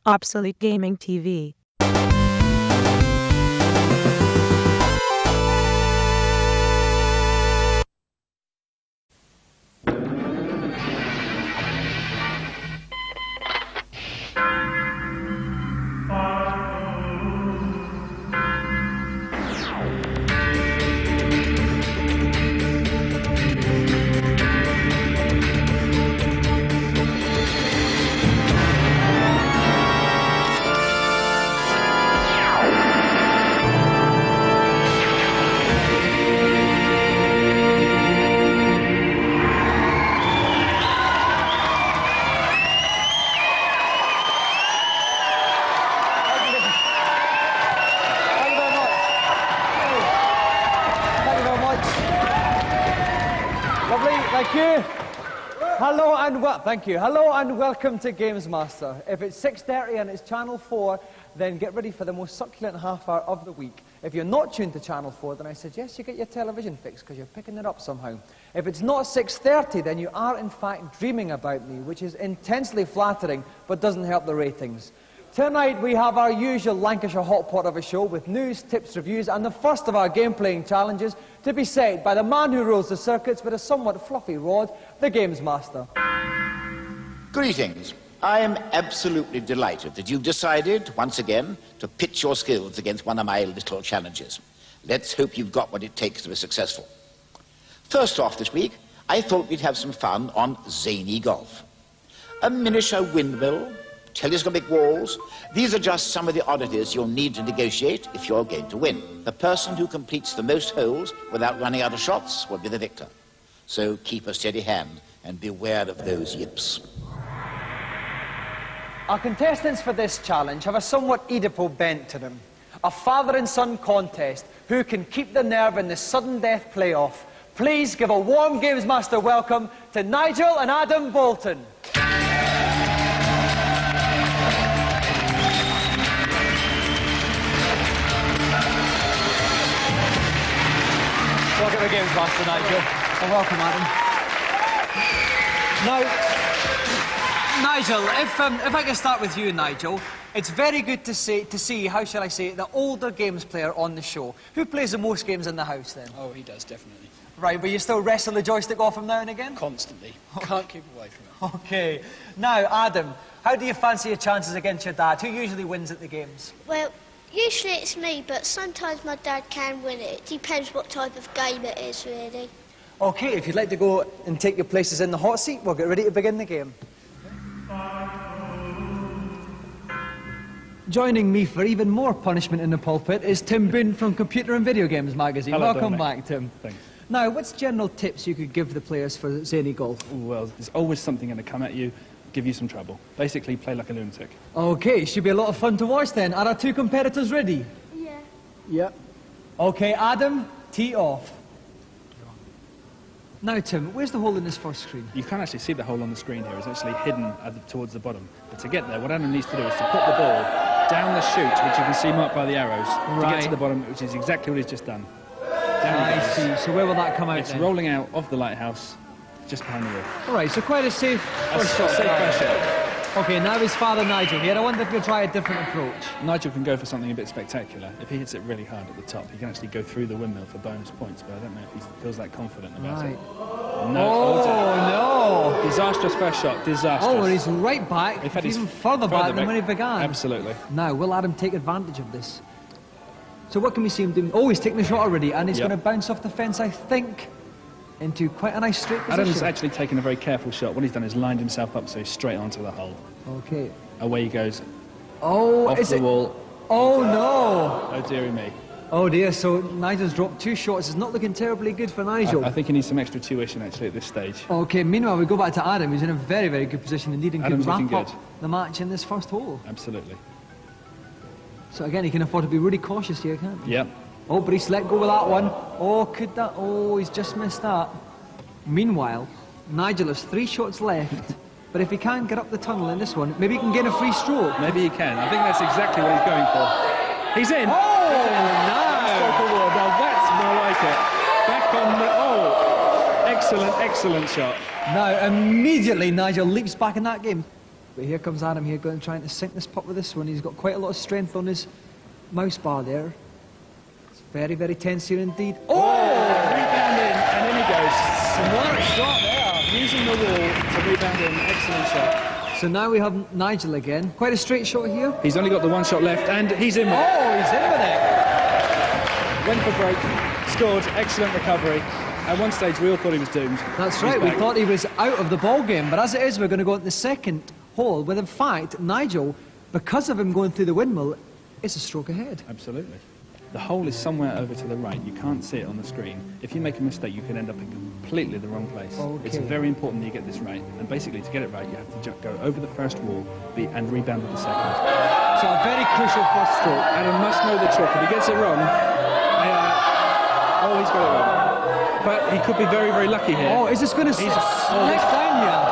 Obsolete Gaming TV. Thank you. Hello and welcome to Games Master. If it's 6:30 and it's Channel 4, then get ready for the most succulent half hour of the week. If you're not tuned to Channel 4, then I suggest you get your television fixed because you're picking it up somehow. If it's not 6:30, then you are in fact dreaming about me, which is intensely flattering but doesn't help the ratings. Tonight we have our usual Lancashire hot pot of a show with news, tips, reviews and the first of our game-playing challenges to be set by the man who rules the circuits with a somewhat fluffy rod, the Games Master. Greetings. I am absolutely delighted that you've decided, once again, to pitch your skills against one of my little challenges. Let's hope you've got what it takes to be successful. First off this week, I thought we'd have some fun on zany golf. A miniature windmill, telescopic walls, these are just some of the oddities you'll need to negotiate if you're going to win. The person who completes the most holes without running out of shots will be the victor. So keep a steady hand and beware of those yips. Our contestants for this challenge have a somewhat Oedipal bent to them. A father and son contest. Who can keep the nerve in the sudden death playoff? Please give a warm Games Master welcome to Nigel and Adam Bolton. Welcome to Games Master, Nigel. And welcome, Adam. Now, Nigel, if I can start with you, Nigel, it's very good to see, how shall I say it, the older games player on the show. Who plays the most games in the house, then? Oh, he does, definitely. Right, but you still wrestle the joystick off him now and again? Constantly. Can't keep away from it. OK. Now, Adam, how do you fancy your chances against your dad? Who usually wins at the games? Well, usually it's me, but sometimes my dad can win it. It depends what type of game it is, really. OK, if you'd like to go and take your places in the hot seat, we'll get ready to begin the game. Joining me for even more punishment in the pulpit is Tim Boone from Computer and Video Games magazine. Hello, Welcome Dominic. back, Tim. Thanks. Now, what's general tips you could give the players for zany golf? Well, there's always something going to come at you, give you some trouble. Basically, play like a lunatic. OK, should be a lot of fun to watch then. Are our two competitors ready? Yeah. Yep. OK, Adam, tee off. Now, Tim, where's the hole in this first screen? You can't actually see the hole on the screen here. It's actually hidden towards the bottom. But to get there, what Adam needs to do is to put the ball down the chute, which you can see marked by the arrows, to get to the bottom, which is exactly what he's just done. I see. So where will that come out It's then? rolling out of the lighthouse, just behind the roof. All right, so quite a safe first shot. Safe first shot. OK, now his father Nigel here. I wonder if you'll try a different approach. Nigel can go for something a bit spectacular. If he hits it really hard at the top, he can actually go through the windmill for bonus points, but I don't know if he feels that confident about it. No. Oh, no. Disastrous first shot, disastrous. Oh, and he's right back, In fact, he's even further back than when he began. Absolutely. Now, will Adam take advantage of this? So what can we see him doing? Oh, he's taking the shot already, and he's going to bounce off the fence, I think, into quite a nice straight position. Adam's actually taken a very careful shot. What he's done is lined himself up so he's straight onto the hole. OK. Away he goes. Oh, off the wall. Oh, no. Oh, dearie me. Oh, dear. So Nigel's dropped two shots. It's not looking terribly good for Nigel. I think he needs some extra tuition, actually, at this stage. OK, meanwhile, we go back to Adam, who's in a very, very good position indeed and Adam's can looking wrap good. up the match in this first hole. Absolutely. So, again, he can afford to be really cautious here, can't he? Yep. Oh, but he's let go with that one. Oh, could that... Oh, he's just missed that. Meanwhile, Nigel has 3 shots left. But if he can't get up the tunnel in this one, maybe he can get a free stroke. Maybe he can. I think that's exactly what he's going for. He's in. Oh, no. Now that's more like it. Back on the... Oh, excellent, excellent shot. Now, immediately, Nigel leaps back in that game. But here comes Adam here, going trying to sink this putt with this one. He's got quite a lot of strength on his mouse bar there. It's very, very tense here indeed. Oh! Rebound in, and in he goes. Smart shot there. Using the wall to rebound in. Excellent shot. So now we have Nigel again. Quite a straight shot here. He's only got the one shot left, and he's in with it. Oh, he's in with it. Went for break, scored, excellent recovery. At one stage, we all thought he was doomed. That's right, we thought he was out of the ball game. But as it is, we're going to go into the second hole, with in fact, Nigel, because of him going through the windmill, is a stroke ahead. Absolutely. The hole is somewhere over to the right. You can't see it on the screen. If you make a mistake, you can end up in completely the wrong place. Okay. It's very important that you get this right. And basically, to get it right, you have to go over the first wall and rebound with the second. So a very crucial first stroke. Adam must know the trick. If he gets it wrong, oh, he's got it wrong. But he could be very, very lucky here. Oh, is this going to slip down here?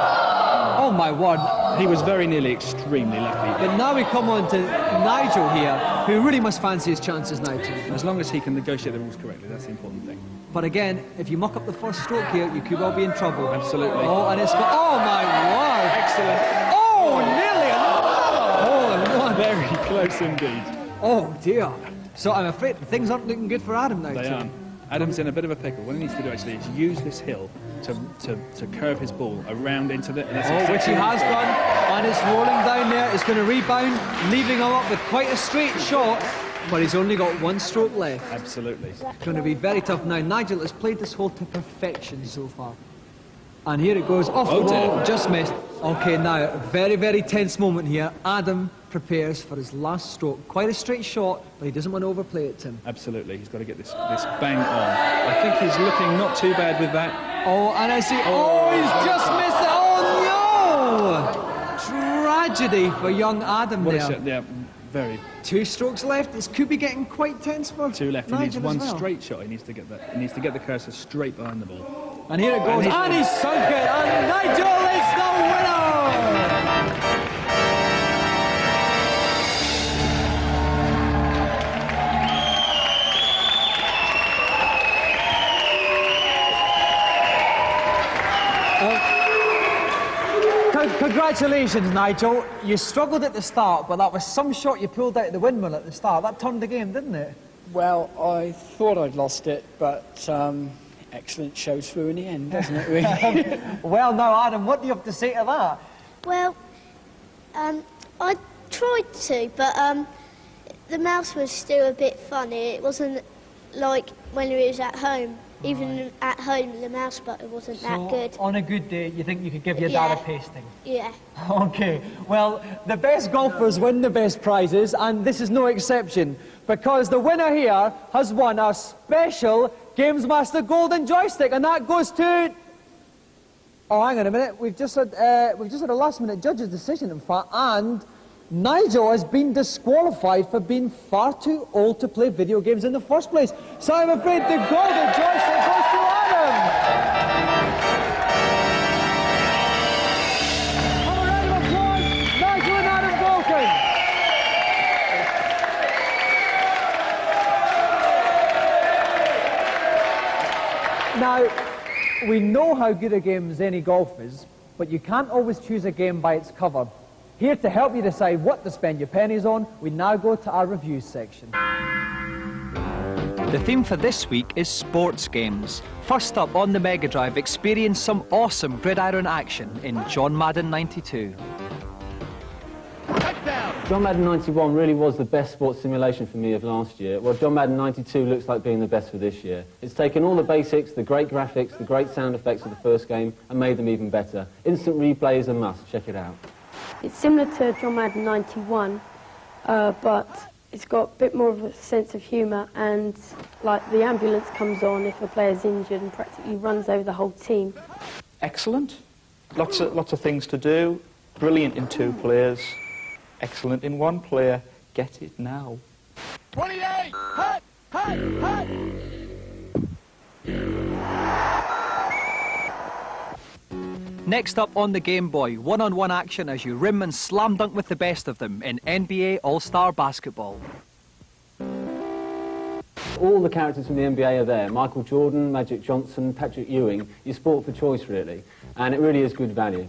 Oh, my word. He was very nearly extremely lucky. But now we come on to Nigel here, who really must fancy his chances now too. As long as he can negotiate the rules correctly, that's the important thing. But again, if you muck up the first stroke here, you could well be in trouble. Absolutely. Oh, and it's got... Oh, my word. Excellent. Oh, nearly another hole in one. Very close indeed. Oh, dear. So I'm afraid things aren't looking good for Adam now. They aren't. Adam's in a bit of a pickle. What he needs to do actually is use this hill to curve his ball around into the... Which he has done, and it's rolling down there. It's going to rebound, leaving him up with quite a straight shot, but he's only got one stroke left. Absolutely. It's going to be very tough now. Nigel has played this hole to perfection so far. And here it goes, off the wall, just missed. Okay, now, very, very tense moment here. Adam prepares for his last stroke. Quite a straight shot, but he doesn't want to overplay it, Tim. Absolutely, he's got to get this bang on. I think he's looking not too bad with that. Oh, and I see, he's just missed it. Oh, no! Tragedy for young Adam What there. a shot, yeah, very. 2 strokes left. This could be getting quite tense for 2 left. Nigel He needs one as well. straight shot. He needs to get that. He needs to get the cursor straight behind the ball. And here it goes, and he's sunk it, and Nigel is the winner! Congratulations, Nigel. You struggled at the start, but that was some shot you pulled out of the windmill at the start. That turned the game, didn't it? Well, I thought I'd lost it, but excellent shows through in the end, doesn't it, really? Well, now, Adam, what do you have to say to that? Well, I tried to, but the mouse was still a bit funny. It wasn't like when we was at home. Even at home, the mouse button wasn't that good. On a good day, you think you could give your dad a pasting? Yeah. Okay, well, the best golfers win the best prizes, and this is no exception, because the winner here has won a special Games Master Golden Joystick, and that goes to... Oh, hang on a minute, we've just had a last-minute judge's decision, in fact, and Nigel has been disqualified for being far too old to play video games in the first place. So I'm afraid the Golden Joystick goes to Adam! Have a round of applause, Nigel and Adam Golden! Now, we know how good a game as any golf is, but you can't always choose a game by its cover. Here to help you decide what to spend your pennies on, we now go to our reviews section. The theme for this week is sports games. First up on the Mega Drive, experience some awesome gridiron action in John Madden 92. John Madden 91 really was the best sports simulation for me of last year. Well, John Madden 92 looks like being the best for this year. It's taken all the basics, the great graphics, the great sound effects of the first game, and made them even better. Instant replay is a must. Check it out. It's similar to John Madden 91, but it's got a bit more of a sense of humour, and like the ambulance comes on if a player's injured and practically runs over the whole team. Excellent. Lots of things to do. Brilliant in 2 players. Excellent in 1 player. Get it now. 28! Hut! Hut! Hut! Next up on the Game Boy, one-on-one action as you rim and slam dunk with the best of them in NBA All-Star Basketball. all the characters from the NBA are there. Michael Jordan, Magic Johnson, Patrick Ewing. Your sport for choice, really. And it really is good value.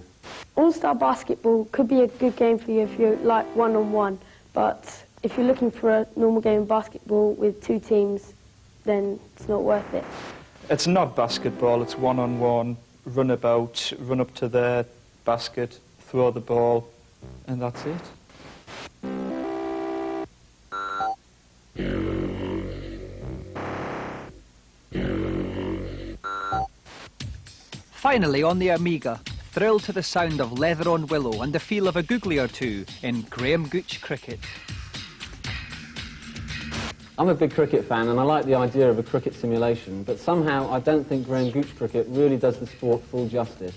All-Star Basketball could be a good game for you if you like one-on-one, but if you're looking for a normal game of basketball with 2 teams, then it's not worth it. It's not basketball, it's one-on-one, run about, run up to the basket, throw the ball, and that's it. Finally on the Amiga, thrill to the sound of Leather on Willow and the feel of a googly or two in Graham Gooch cricket. I'm a big cricket fan and I like the idea of a cricket simulation, but somehow I don't think Graham Gooch cricket really does the sport full justice.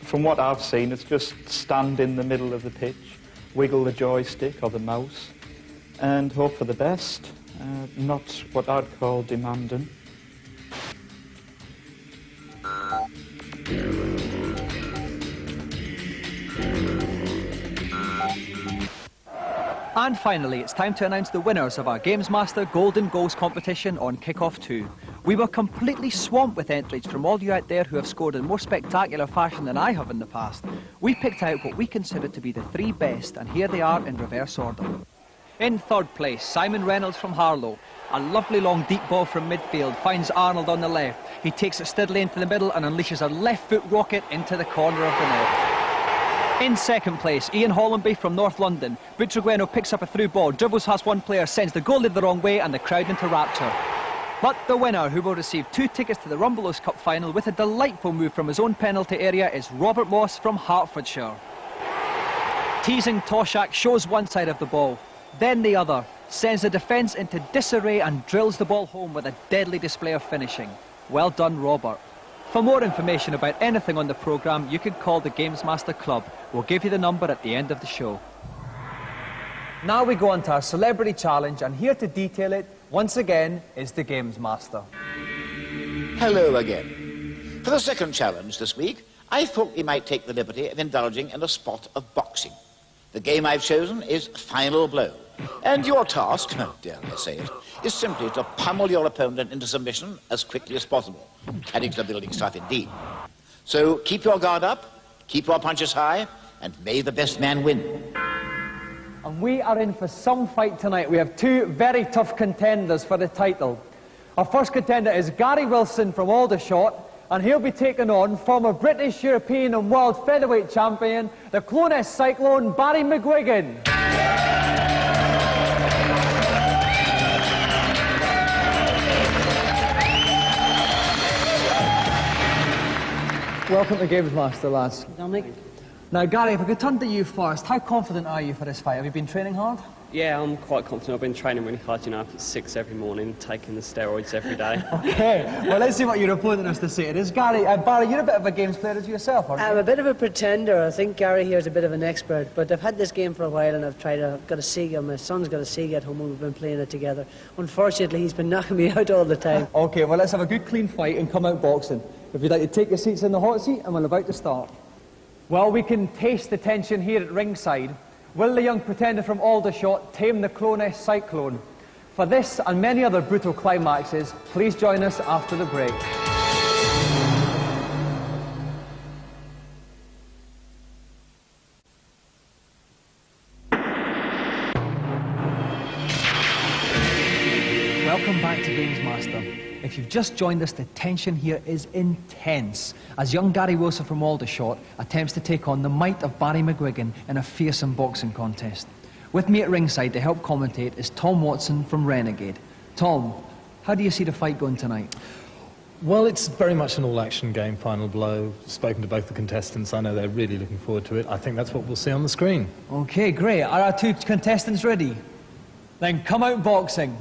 From what I've seen, it's just stand in the middle of the pitch, wiggle the joystick or the mouse, and hope for the best. Not what I'd call demanding. And finally, it's time to announce the winners of our Games Master Golden Goals competition on Kick-Off 2. We were completely swamped with entries from all you out there who have scored in more spectacular fashion than I have in the past. We picked out what we consider to be the 3 best, and here they are in reverse order. In third place, Simon Reynolds from Harlow. A lovely long deep ball from midfield finds Arnold on the left. He takes it steadily into the middle and unleashes a left foot rocket into the corner of the net. In second place, Ian Hollenby from North London. Butragueno picks up a through ball, dribbles past one player, sends the goalie the wrong way and the crowd into rapture. But the winner, who will receive 2 tickets to the Rumbelows Cup final with a delightful move from his own penalty area, is Robert Moss from Hertfordshire. Teasing Toshak shows one side of the ball, then the other, sends the defence into disarray and drills the ball home with a deadly display of finishing. Well done, Robert. For more information about anything on the programme, you can call the Games Master Club. We'll give you the number at the end of the show. Now we go on to our celebrity challenge, and here to detail it, once again, is the Games Master. Hello again. For the second challenge this week, I thought we might take the liberty of indulging in a spot of boxing. The game I've chosen is Final Blow. And your task, oh dare I say it, is simply to pummel your opponent into submission as quickly as possible. Character building stuff indeed. So keep your guard up, keep your punches high, and may the best man win. And we are in for some fight tonight. We have 2 very tough contenders for the title. Our first contender is Gary Wilson from Aldershot, and he'll be taking on former British, European and World Featherweight Champion, the Cloness Cyclone, Barry McGuigan. Welcome to Games Master, lads. Dominic? Now, Gary, if I could turn to you first, how confident are you for this fight? Have you been training hard? Yeah, I'm quite confident. I've been training really hard, you know, up at 6 every morning, taking the steroids every day. Okay, well, let's see what your opponent has to say to this. Gary, Barry, you're a bit of a games player as yourself, aren't you? I'm a bit of a pretender. I think Gary here is a bit of an expert, but I've had this game for a while and I've got a Sega. My son's got a Sega at home and we've been playing it together. Unfortunately, he's been knocking me out all the time. Okay, well, let's have a good clean fight and come out boxing. If you'd like to take your seats in the hot seat, and we're about to start. Well, we can taste the tension here at ringside. Will the young pretender from Aldershot tame the Cloness Cyclone? For this and many other brutal climaxes, please join us after the break. Welcome back to Games Master. If you've just joined us, the tension here is intense as young Gary Wilson from Aldershot attempts to take on the might of Barry McGuigan in a fearsome boxing contest. With me at ringside to help commentate is Tom Watson from Renegade. Tom, how do you see the fight going tonight? Well, it's very much an all-action game, Final Blow. Spoken to both the contestants, I know they're really looking forward to it. I think that's what we'll see on the screen. Okay, great. Are our 2 contestants ready? Then come out boxing.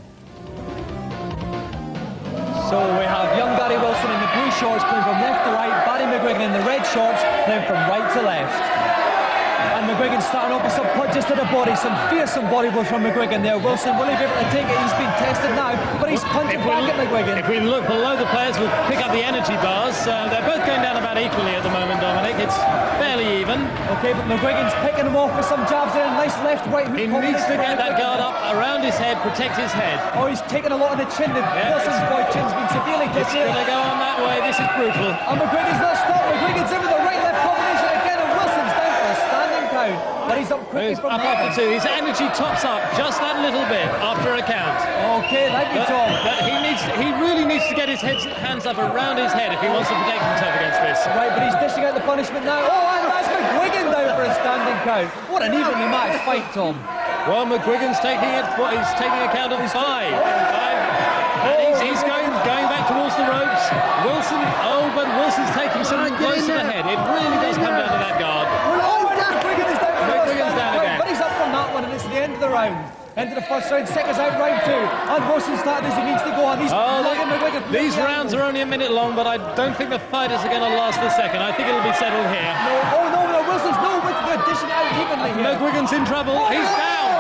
So we have young Gary Wilson in the blue shorts playing from left to right, Barry McGuigan in the red shorts playing from right to left. And McGuigan's starting off with some punches to the body, some fearsome body blows from McGuigan there. Wilson, will he be able to take it? He's been tested now, but he's punching back at McGuigan. If we look below the players, we'll pick up the energy bars. They're both going down about equally at the moment, Dominic. It's fairly even. Okay, but McGuigan's picking him off with some jabs there, a nice left-right hook. He needs to get that guard up around his head, protect his head. Oh, he's taking a lot on the chin. Wilson's boy chin's been severely It's dislocated. going to go on that way. This is brutal. And McGuigan's not stopped. McGuigan's in with the right-left combination again, and Wilson's down for a standing count. But he's up quickly from up there. after two. His energy tops up just that little bit after a count. Okay, thank you, Tom. But he really needs to get his hands up around his head if he wants to protect himself against this. Right, but he's dishing out the punishment now. Oh, and that's McGuigan down for a standing count. What an evenly matched fight, Tom. Well, McGuigan's taking it. He's taking account of five. And he's going back towards the ropes. Wilson, but Wilson's taking something close to the head. It really does come down to that guard. McGuigan's down again. But he's up from that one, and it's the end of the round. End of the first round, seconds out, round two. And Wilson's starting as he needs to go on. These rounds are only a minute long, but I don't think the fighters are going to last the second. I think it'll be settled here. No, Wilson's they're dishing out evenly here. McGuigan's in trouble. He's down.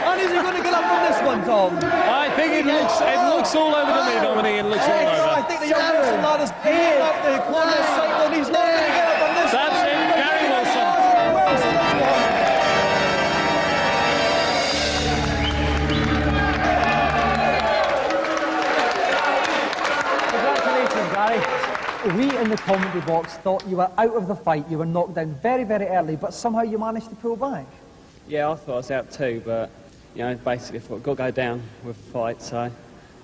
And is he going to get up from this one, Tom? I think it looks all over to me, Dominic. It looks all over. I think the young Wilson lad is picking up the corner cycle, and he's not going to get up on this one. That's it, Gary Wilson. Congratulations, Gary. We in the commentary box thought you were out of the fight. You were knocked down very, very early, but somehow you managed to pull back. Yeah, I thought I was out too, but, you know, basically I thought I've got to go down with the fight, so I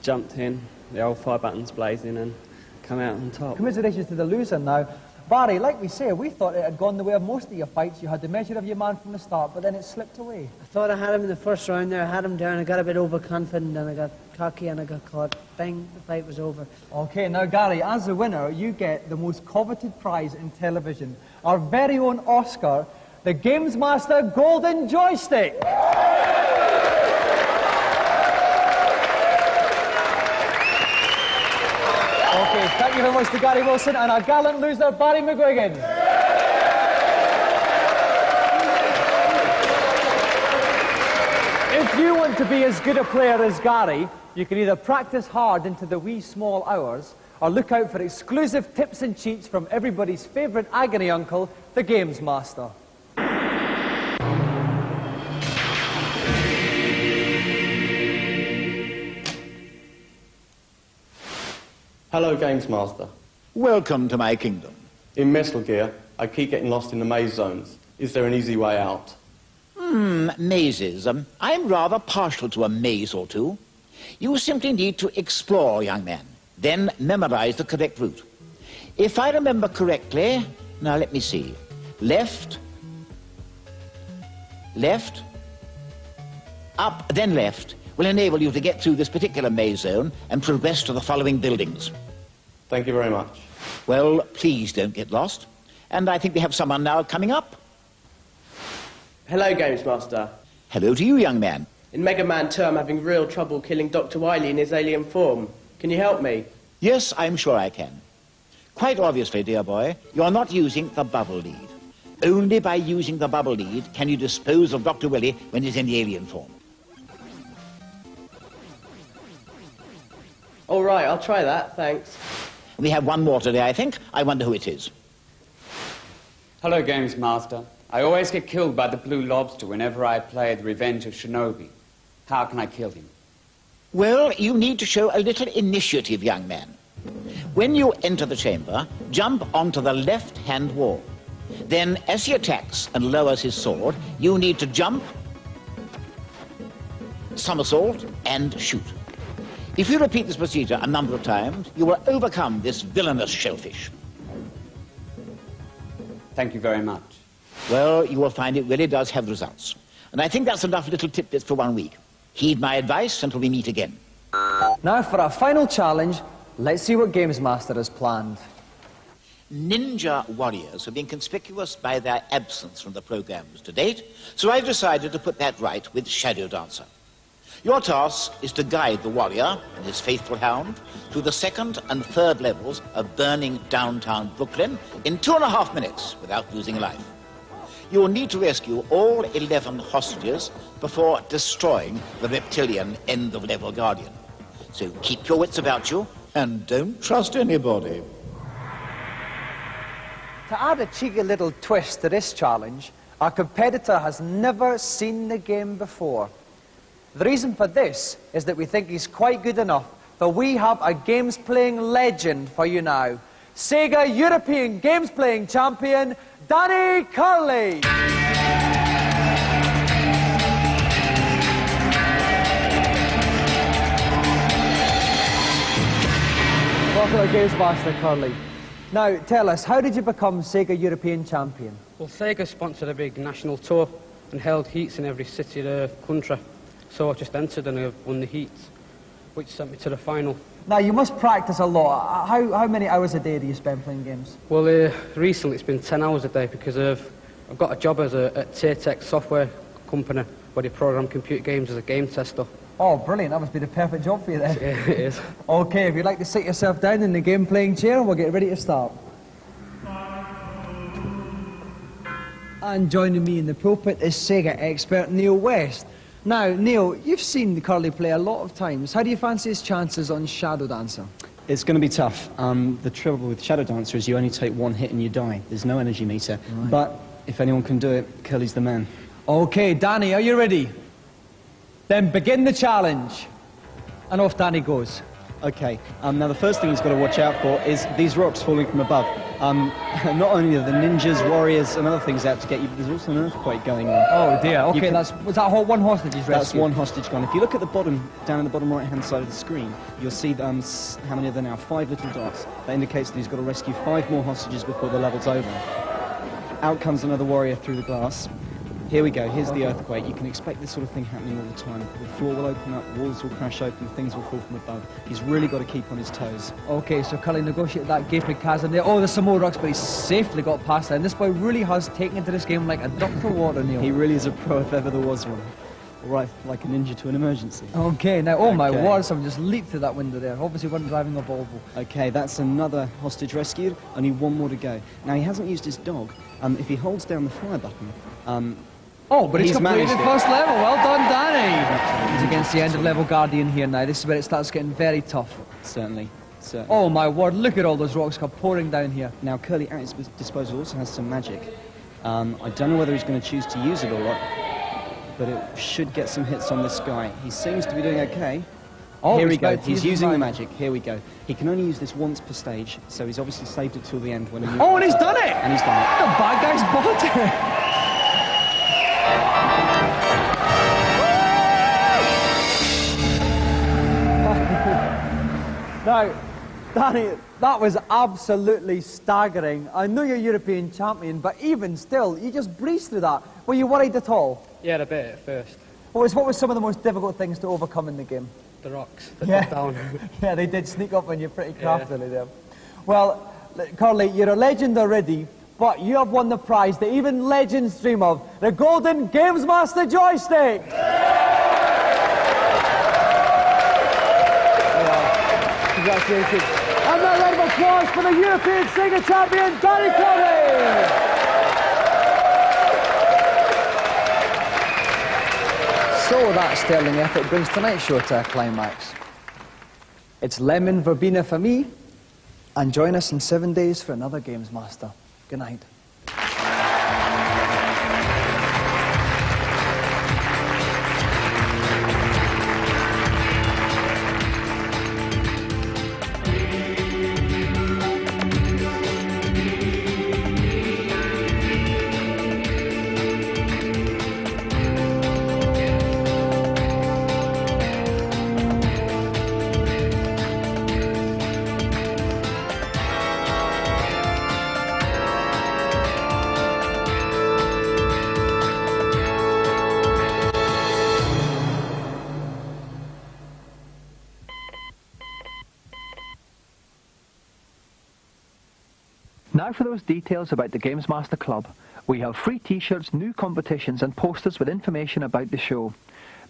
jumped in, the old fire buttons blazing, and come out on top. Commiserations to the loser now. Barry, like we say, we thought it had gone the way of most of your fights. You had the measure of your man from the start, but then it slipped away. I thought I had him in the first round there. I had him down. I got a bit overconfident, and I got cocky, and I got caught. Bang, the fight was over. Okay, now, Gary, as the winner, you get the most coveted prize in television. Our very own Oscar, the Games Master Golden Joystick. Okay, thank you very much to Gary Wilson and our gallant loser, Barry McGuigan. If you want to be as good a player as Gary, you can either practice hard into the wee small hours or look out for exclusive tips and cheats from everybody's favourite agony uncle, the Games Master. Hello, Games Master. Welcome to my kingdom. In Metal Gear, I keep getting lost in the maze zones. Is there an easy way out? Mazes. I'm rather partial to a maze or two. You simply need to explore, young man, then memorize the correct route. If I remember correctly, now let me see. Left, left, up, then left will enable you to get through this particular maze zone and progress to the following buildings. Thank you very much. Well, please don't get lost. And I think we have someone now coming up. Hello, Games Master. Hello to you, young man. In Mega Man 2, I'm having real trouble killing Dr. Wily in his alien form. Can you help me? Yes, I'm sure I can. Quite obviously, dear boy, you're not using the bubble lead. Only by using the bubble lead can you dispose of Dr. Willy when he's in the alien form. All right, I'll try that, thanks. We have one more today, I think. I wonder who it is. Hello, Games Master. I always get killed by the Blue Lobster whenever I play The Revenge of Shinobi. How can I kill him? Well, you need to show a little initiative, young man. When you enter the chamber, jump onto the left-hand wall. Then, as he attacks and lowers his sword, you need to jump, somersault, and shoot. If you repeat this procedure a number of times, you will overcome this villainous shellfish. Thank you very much. Well, you will find it really does have results. And I think that's enough little tidbits for 1 week. Heed my advice until we meet again. Now for our final challenge, let's see what Games Master has planned. Ninja warriors have been conspicuous by their absence from the programs to date, so I've decided to put that right with Shadow Dancer. Your task is to guide the warrior and his faithful hound through the second and third levels of burning downtown Brooklyn in 2.5 minutes without losing life. You will need to rescue all 11 hostages before destroying the reptilian end-of-level Guardian. So keep your wits about you and don't trust anybody. To add a cheeky little twist to this challenge, our competitor has never seen the game before. The reason for this is that we think he's quite good enough, but we have a games-playing legend for you now. Sega European Games Playing Champion, Danny Curley. Welcome to Games Master, Curley. Now, tell us, how did you become Sega European Champion? Well, Sega sponsored a big national tour and held heats in every city of the country. So I just entered and I won the heats, which sent me to the final. Now, you must practice a lot. How many hours a day do you spend playing games? Well, recently it's been 10 hours a day because I've got a job at Taytech software company where they program computer games as a game tester. Oh, brilliant. That must be the perfect job for you then. Yeah, it is. Okay, if you'd like to sit yourself down in the game-playing chair, we'll get ready to start. And joining me in the pulpit is Sega expert Neil West. Now, Neil, you've seen Curly play a lot of times. How do you fancy his chances on Shadow Dancer? It's going to be tough. The trouble with Shadow Dancer is you only take one hit and you die. There's no energy meter. Right. But if anyone can do it, Curly's the man. Okay, Danny, are you ready? Then begin the challenge. And off Danny goes. Okay, now the first thing he's got to watch out for is these rocks falling from above. Not only are the ninjas, warriors and other things out to get you, but there's also an earthquake going on. Oh dear, okay, was that whole one hostage he's rescued? That's one hostage gone. If you look at the bottom, down in the bottom right-hand side of the screen, you'll see how many are there now? 5 little dots. That indicates that he's got to rescue 5 more hostages before the level's over. Out comes another warrior through the glass. Here we go, here's the earthquake. You can expect this sort of thing happening all the time. The floor will open up, walls will crash open, things will fall from above. He's really got to keep on his toes. Okay, so Cully negotiated that gaping chasm there. Oh, there's some more rocks, but he's safely got past that. And this boy really has taken into this game like a duck to water, Neil. He really is a pro if ever there was one. Right, like a ninja to an emergency. Okay, now, oh my word, someone just leaped through that window there. Obviously wasn't driving a Volvo. Okay, that's another hostage rescued. Only one more to go. Now, he hasn't used his dog. If he holds down the fire button, oh, but he's completed first level. Well done, Danny. He's against the end-of-level Guardian here now. This is where it starts getting very tough. Certainly. Oh, my word. Look at all those rocks come pouring down here. Now, Curly, at his disposal, also has some magic. I don't know whether he's going to choose to use it or not, but it should get some hits on this guy. He seems to be doing okay. Oh, here we go. He's using the magic. Here we go. He can only use this once per stage, so he's obviously saved it till the end. Oh, and he's done it! And he's done it. The bad guy's bought it. Now, Danny, that was absolutely staggering. I know you're European champion, but even still, you just breezed through that. Were you worried at all? Yeah, a bit at first. What was some of the most difficult things to overcome in the game? The rocks. Down. Yeah, they did sneak up on you pretty craftily there. Well, Curly, you're a legend already, but you have won the prize that even legends dream of, the Golden Games Master joystick! Congratulations. And a round of applause for the European Sega champion, Danny Curley! So that sterling effort brings tonight's show to a climax. It's lemon verbena for me, and join us in 7 days for another Games Master. Good night. Now for those details about the Games Master Club. We have free t-shirts, new competitions and posters with information about the show.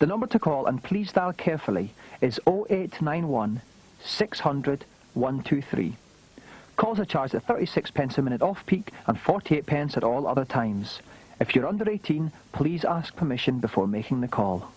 The number to call, and please dial carefully, is 0891 600 123. Calls are charged at 36 pence a minute off-peak and 48 pence at all other times. If you're under 18, please ask permission before making the call.